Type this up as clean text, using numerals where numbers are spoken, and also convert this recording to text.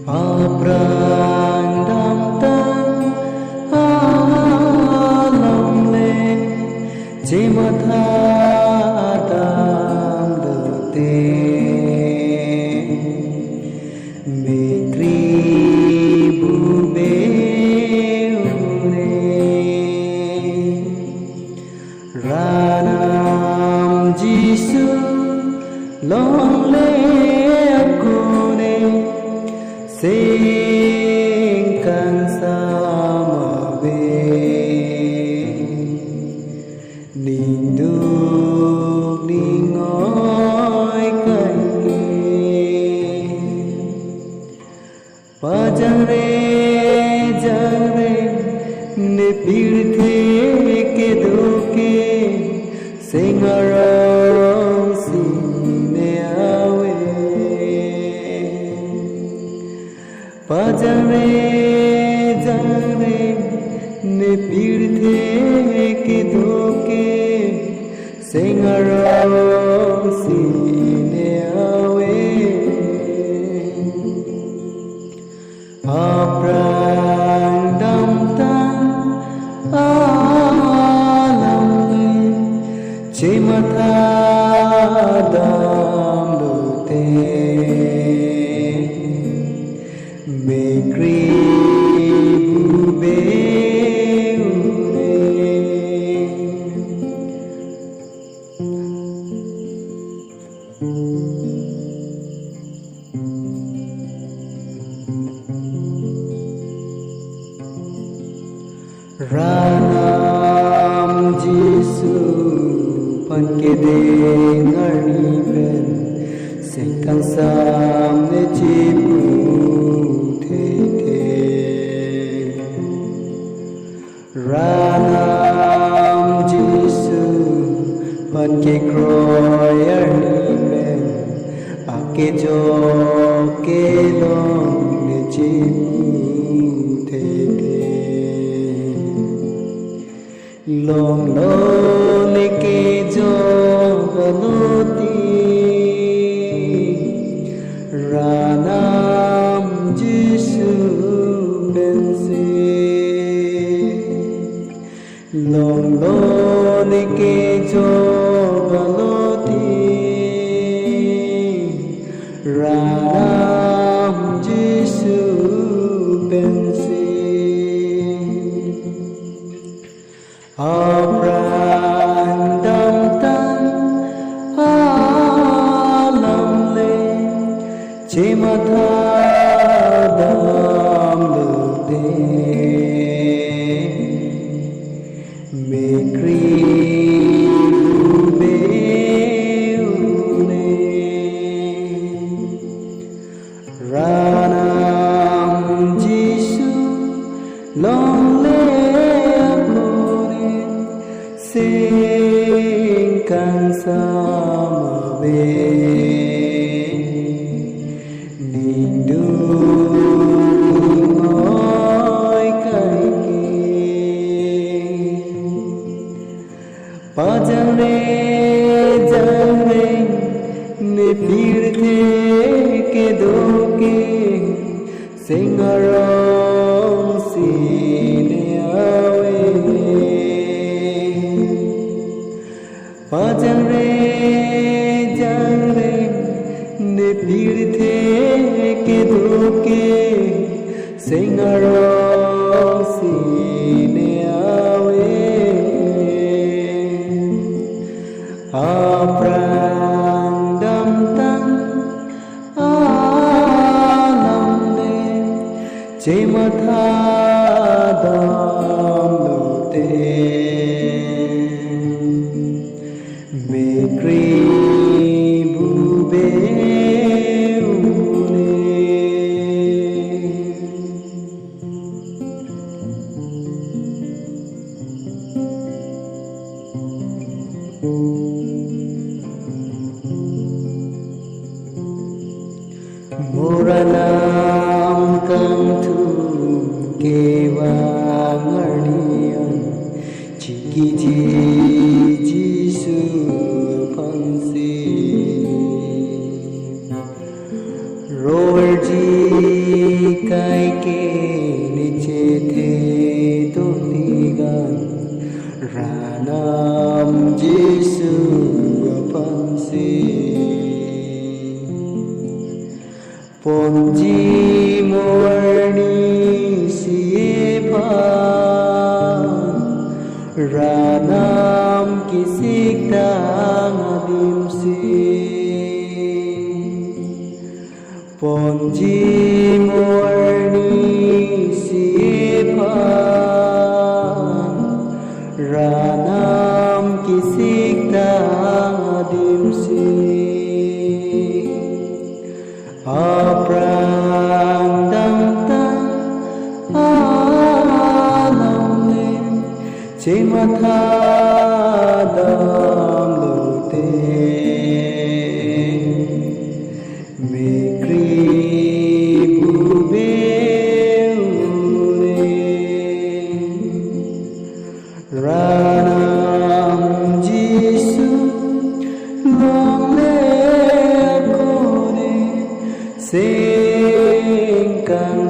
Aprang tam alam le chimata tam te mikri bube ranam jisu long le akune sing kan sama ve ninduk ningoy kan ke jang re ne pirthe ke doke singarong si ne awe jang re ne pirthe ke doke singarong si ne awe aprang dam tam alam le chimata dam te mikri bube ranam jisu pan ke de ngari ben singkan sam ne chipu the ranam jisu pan ke kroyer ni ben ake jo ke long ne chipu the long lo leke jo galoti ranam jisu bense long lo leke jo galoti ranam jisu bense aprang dam tam alam le chimata dam te mikri bube ranam jisu long le sing kan sama ve ninduk ngoy kai ke jang re ne pirthe ke doke singarong si ne awe jang re ne pirthe ke doke singarong si ne awe aprang dam tam alam le chimata dam te mikri bube Muranam kang thu ke wa ngari Kiji Jisu Pansi Rồi ji Kai Ke Niche The Dotigan Ranam Jisu Pansi Ponji Morni Sipa Ranam Kisikta Adimsi Ponji Morni Sipa Ranam Kisikta Adimsi Aprang Dang Tang Alam Ne Chemata Dam Lute Mekri Bube Ure Ranam Jisu Long Le Akone Sing Kang